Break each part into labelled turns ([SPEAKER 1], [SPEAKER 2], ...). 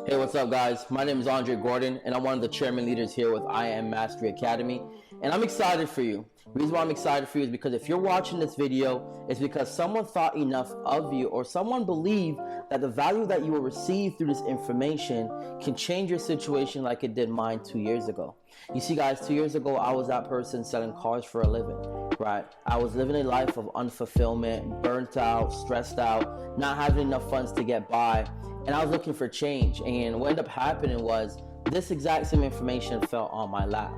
[SPEAKER 1] Hey, what's up, guys? My name is Andre Gordon, and I'm one of the chairman leaders here with I Am Mastery Academy. And I'm excited for you. The reason why I'm excited for you is because if you're watching this video, it's because someone thought enough of you, or someone believed that the value that you will receive through this information can change your situation like it did mine 2 years ago. You see, guys, 2 years ago, I was that person selling cars for a living, right? I was living a life of unfulfillment, burnt out, stressed out, not having enough funds to get by. And I was looking for change, and what ended up happening was this exact same information fell on my lap.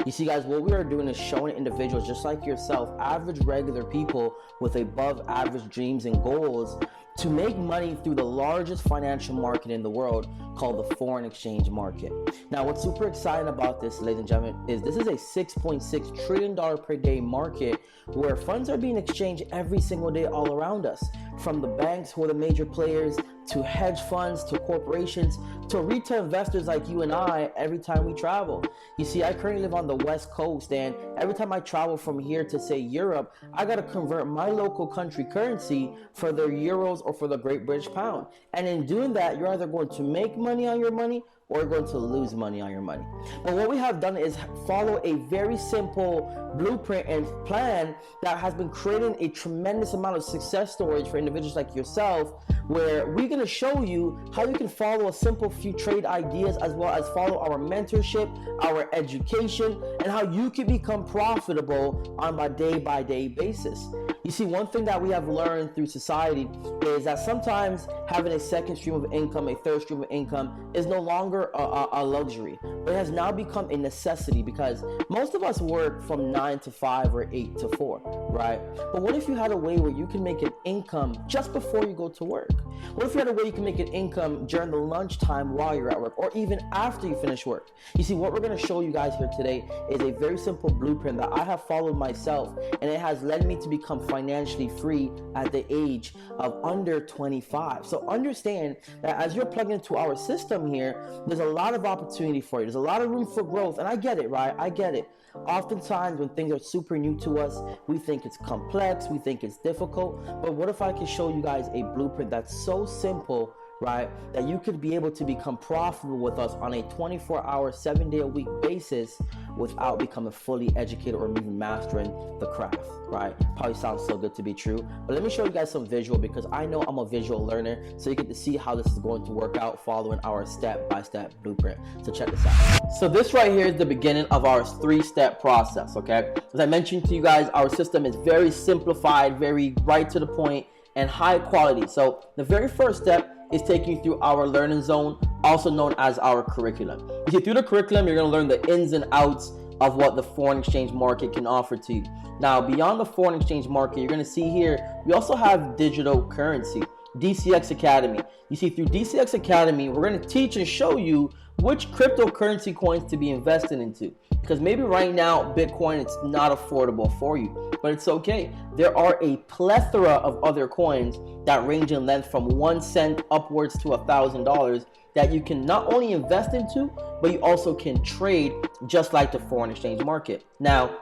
[SPEAKER 1] You see, guys, what we are doing is showing individuals just like yourself, average regular people with above average dreams and goals, to make money through the largest financial market in the world, called the foreign exchange market. Now, what's super exciting about this, ladies and gentlemen, is this is a $6.6 trillion per day market where funds are being exchanged every single day all around us, from the banks who are the major players, to hedge funds, to corporations, to retail investors like you and I every time we travel. You see, I currently live on the West Coast, and every time I travel from here to, say, Europe, I got to convert my local country currency for their euros or for the Great British Pound. And in doing that, you're either going to make money on your money or you're going to lose money on your money. But what we have done is follow a very simple blueprint and plan that has been creating a tremendous amount of success stories for individuals like yourself, where we're going to show you how you can follow a simple few trade ideas, as well as follow our mentorship, our education, and how you can become profitable on a day-by-day basis. You see, one thing that we have learned through society is that sometimes having a second stream of income, a third stream of income, is no longer a luxury, but it has now become a necessity, because most of us work from 9 to 5 or 8 to 4, right? But what if you had a way where you can make an income just before you go to work? What if you had a way you can make an income during the lunchtime while you're at work, or even after you finish work? You see, what we're going to show you guys here today is a very simple blueprint that I have followed myself, and it has led me to become financially free at the age of under 25. So understand that as you're plugged into our system here, there's a lot of opportunity for you. There's a lot of room for growth, and I get it, right? I get it. Oftentimes when things are super new to us, we think it's complex, we think it's difficult, but what if I can show you guys a blueprint that's so simple, right, that you could be able to become profitable with us on a 24-hour, 7-day-a-week basis without becoming fully educated or even mastering the craft, right? Probably sounds so good to be true, but let me show you guys some visual, because I know I'm a visual learner, so you get to see how this is going to work out following our step-by-step blueprint. So check this out. So this right here is the beginning of our 3-step process, okay? As I mentioned to you guys, our system is very simplified, very right to the point, and high quality. So the very first step is taking you through our learning zone, also known as our curriculum. You see, through the curriculum, you're going to learn the ins and outs of what the foreign exchange market can offer to you. Now, beyond the foreign exchange market, you're going to see here, we also have digital currency, DCX Academy. You see, through DCX Academy, we're going to teach and show you which cryptocurrency coins to be invested into, because maybe right now Bitcoin, it's not affordable for you, but it's okay. There are a plethora of other coins that range in length from 1 cent upwards to $1,000 that you can not only invest into, but you also can trade, just like the foreign exchange market. Now,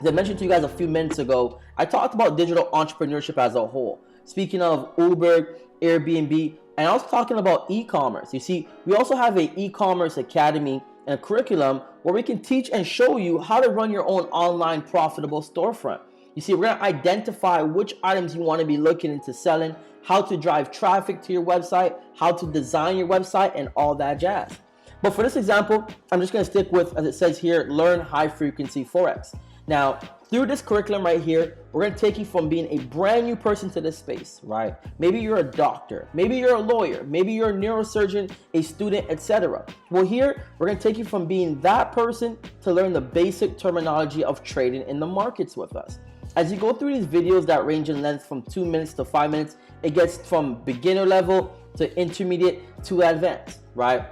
[SPEAKER 1] as I mentioned to you guys a few minutes ago, I talked about digital entrepreneurship as a whole. Speaking of Uber, Airbnb, and I was talking about e-commerce. You see, we also have an e-commerce academy and a curriculum where we can teach and show you how to run your own online profitable storefront. You see, we're going to identify which items you want to be looking into selling, how to drive traffic to your website, how to design your website, and all that jazz. But for this example, I'm just going to stick with, as it says here, learn high frequency Forex. Now, through this curriculum right here, we're going to take you from being a brand new person to this space, right? Maybe you're a doctor, maybe you're a lawyer, maybe you're a neurosurgeon, a student, etc. Well, here, we're going to take you from being that person to learn the basic terminology of trading in the markets with us. As you go through these videos that range in length from 2 minutes to 5 minutes, it gets from beginner level to intermediate to advanced, right?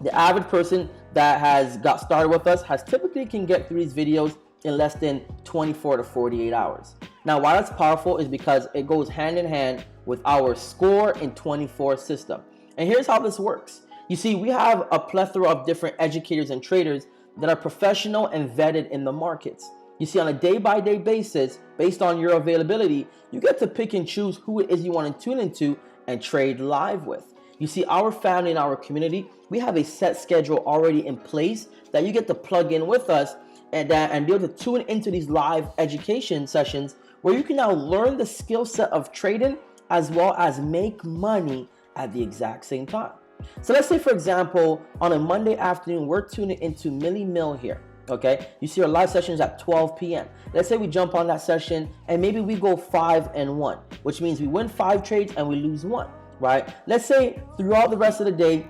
[SPEAKER 1] The average person that has got started with us has typically can get through these videos in less than 24 to 48 hours. Now, why that's powerful is because it goes hand in hand with our score in 24 system. And here's how this works. You see, we have a plethora of different educators and traders that are professional and vetted in the markets. You see, on a day-by-day basis, based on your availability, you get to pick and choose who it is you want to tune into and trade live with. You see, our family and our community, we have a set schedule already in place that you get to plug in with us and be able to tune into these live education sessions where you can now learn the skill set of trading as well as make money at the exact same time. So let's say, for example, on a Monday afternoon, we're tuning into Millie Mill here. Okay, you see our live sessions at 12 p.m. Let's say we jump on that session and maybe we go 5-1, which means we win 5 trades and we lose 1, right? Let's say throughout the rest of the day,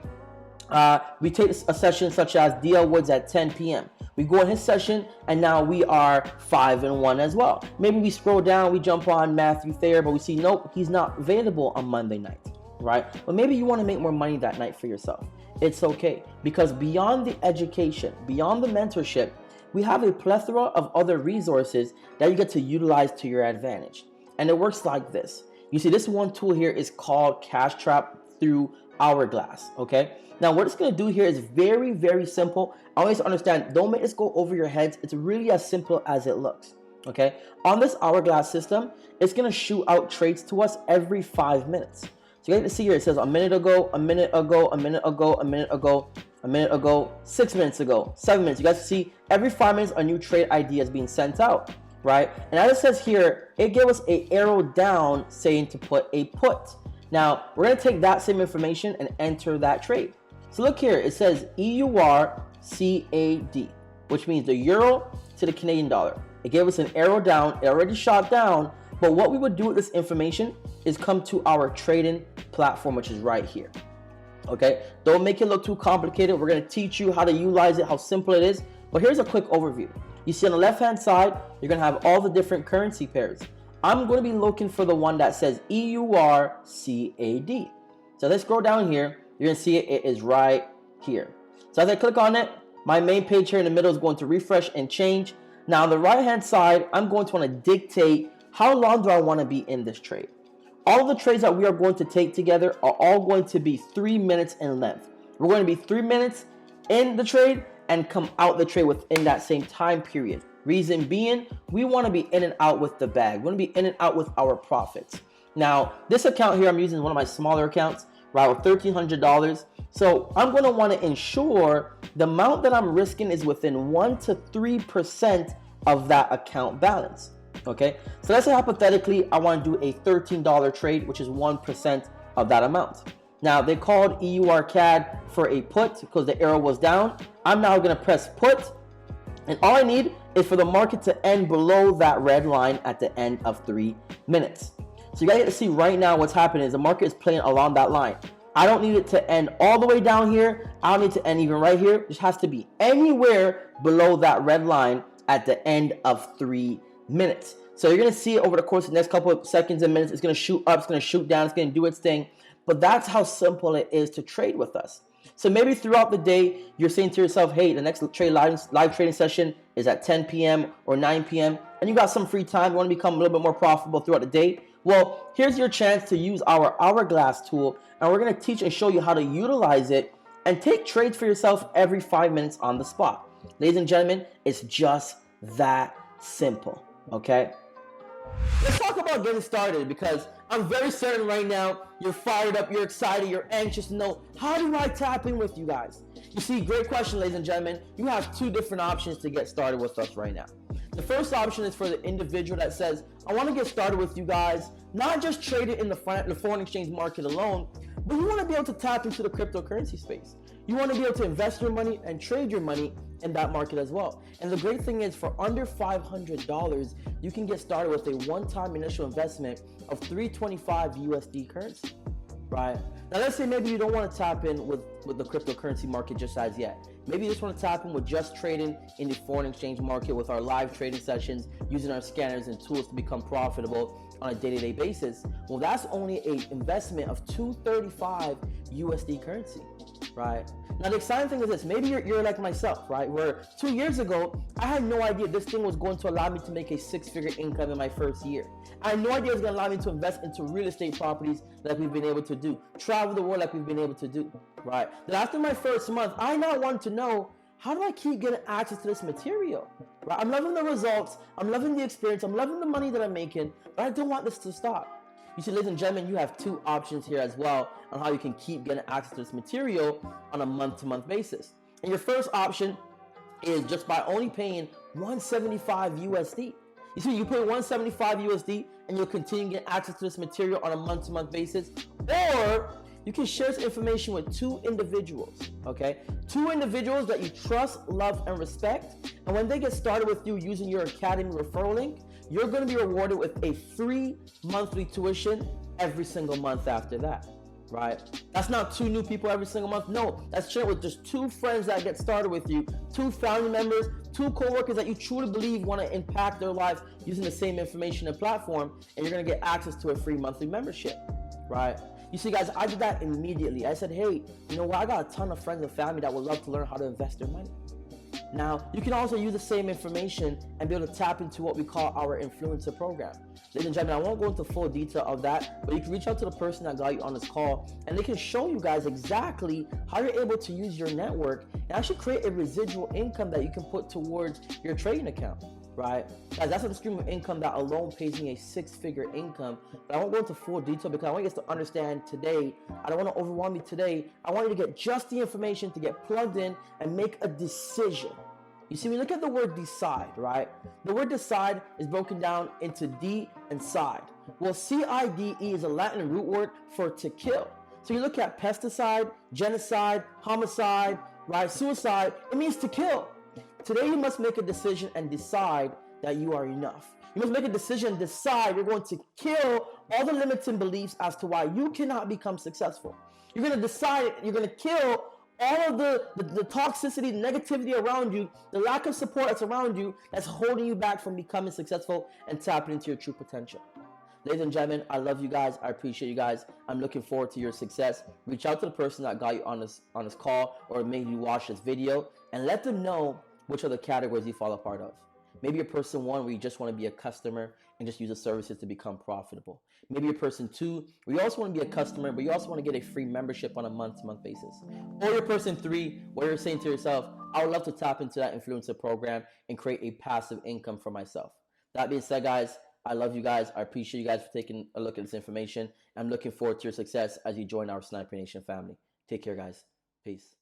[SPEAKER 1] we take a session such as DL Woods at 10 p.m. We go on his session and now we are 5-1 as well. Maybe we scroll down, we jump on Matthew Thayer, but we see, nope, he's not available on Monday night, right? But maybe you want to make more money that night for yourself. It's okay, because beyond the education, beyond the mentorship, we have a plethora of other resources that you get to utilize to your advantage. And it works like this. You see, this one tool here is called Cash Trap through Hourglass, okay? Now, what it's going to do here is very, very simple. Always understand, don't make this go over your heads. It's really as simple as it looks, okay? On this Hourglass system, it's going to shoot out trades to us every 5 minutes. So you get to see here, it says a minute ago, a minute ago, a minute ago, a minute ago, a minute ago, 6 minutes ago, 7 minutes. You guys see every 5 minutes a new trade idea is being sent out, right? And as it says here, it gave us an arrow down saying to put a put. Now, we're going to take that same information and enter that trade. So look here, it says EURCAD, which means the euro to the Canadian dollar. It gave us an arrow down, it already shot down, but what we would do with this information is come to our trading platform, which is right here. Okay, don't make it look too complicated. We're going to teach you how to utilize it, how simple it is. But here's a quick overview. You see on the left hand side, you're going to have all the different currency pairs. I'm going to be looking for the one that says EURCAD. So let's scroll down here. You're going to see it is right here. So as I click on it, my main page here in the middle is going to refresh and change. Now on the right hand side, I'm going to want to dictate how long do I want to be in this trade. All of the trades that we are going to take together are all going to be 3 minutes in length. We're going to be 3 minutes in the trade and come out the trade within that same time period. Reason being, we want to be in and out with the bag. We want to be in and out with our profits. Now, this account here, I'm using one of my smaller accounts, right, with $1,300. So I'm going to want to ensure the amount that I'm risking is within 1 to 3% of that account balance. Okay, so let's say hypothetically I want to do a $13 trade, which is 1% of that amount. Now they called EURCAD for a put because the arrow was down. I'm now going to press put, and all I need is for the market to end below that red line at the end of 3 minutes. So you guys get to see right now what's happening is the market is playing along that line. I don't need it to end all the way down here. I don't need to end even right here. It just has to be anywhere below that red line at the end of 3 minutes. So you're going to see it over the course of the next couple of seconds and minutes. It's going to shoot up, it's going to shoot down, it's going to do its thing. But that's how simple it is to trade with us. So maybe throughout the day, you're saying to yourself, hey, the next live trading session is at 10 p.m. or 9 p.m. and you got some free time. You want to become a little bit more profitable throughout the day. Well, here's your chance to use our Hourglass tool, and we're going to teach and show you how to utilize it and take trades for yourself every 5 minutes on the spot. Ladies and gentlemen, it's just that simple. Okay, let's talk about getting started, because I'm very certain right now you're fired up, you're excited, you're anxious to know, how do I tap in with you guys? You see, great question, ladies and gentlemen. You have 2 different options to get started with us right now. The first option is for the individual that says, I want to get started with you guys, not just trade it in the foreign exchange market alone, but you want to be able to tap into the cryptocurrency space. You want to be able to invest your money and trade your money in that market as well. And the great thing is, for under $500, you can get started with a one-time initial investment of $325 USD currency, right? Now let's say maybe you don't want to tap in with the cryptocurrency market just as yet. Maybe you just want to tap in with just trading in the foreign exchange market with our live trading sessions, using our scanners and tools to become profitable on a day-to-day basis. Well, that's only an investment of $235 USD currency, right? Now the exciting thing is this, maybe you're like myself, right? Where 2 years ago, I had no idea this thing was going to allow me to make a 6-figure income in my first year. I had no idea it was going to allow me to invest into real estate properties like we've been able to do, travel the world like we've been able to do, right? Then after my first month, I now want to know, how do I keep getting access to this material, right? I'm loving the results, I'm loving the experience, I'm loving the money that I'm making, but I don't want this to stop. You see, ladies and gentlemen, you have two options here as well on how you can keep getting access to this material on a month-to-month basis. And your first option is just by only paying 175 USD. You see, you pay 175 USD and you'll continue getting access to this material on a month-to-month basis. Or you can share this information with two individuals, okay? Two individuals that you trust, love, and respect. And when they get started with you using your Academy referral link, you're going to be rewarded with a free monthly tuition every single month after that, right? That's not two new people every single month. No, that's shared with just two friends that get started with you, two family members, two co-workers that you truly believe want to impact their lives using the same information and platform, and you're going to get access to a free monthly membership, right? You see, guys, I did that immediately. I said, hey, you know what? I got a ton of friends and family that would love to learn how to invest their money. Now, you can also use the same information and be able to tap into what we call our influencer program. Ladies and gentlemen, I won't go into full detail of that, but you can reach out to the person that got you on this call, and they can show you guys exactly how you're able to use your network and actually create a residual income that you can put towards your trading account, right? Guys, that's a stream of income that alone pays me a six-figure income, but I won't go into full detail because I want you guys to understand today. I don't want to overwhelm you today. I want you to get just the information to get plugged in and make a decision. You see, we look at the word decide, right? The word decide is broken down into D and side. Well, C-I-D-E is a Latin root word for to kill. So you look at pesticide, genocide, homicide, right? Suicide, it means to kill. Today you must make a decision and decide that you are enough. You must make a decision, decide you're going to kill all the limiting beliefs as to why you cannot become successful. You're going to decide, you're going to kill all of the toxicity, the negativity around you, the lack of support that's around you that's holding you back from becoming successful and tapping into your true potential. Ladies and gentlemen, I love you guys. I appreciate you guys. I'm looking forward to your success. Reach out to the person that got you on this call or made you watch this video and let them know which are the categories you fall a part of. Maybe you're person one where you just want to be a customer and just use the services to become profitable. Maybe you're person two where you also want to be a customer, but you also want to get a free membership on a month-to-month basis. Or you're person three where you're saying to yourself, I would love to tap into that influencer program and create a passive income for myself. That being said, guys, I love you guys. I appreciate you guys for taking a look at this information. I'm looking forward to your success as you join our Sniper Nation family. Take care, guys. Peace.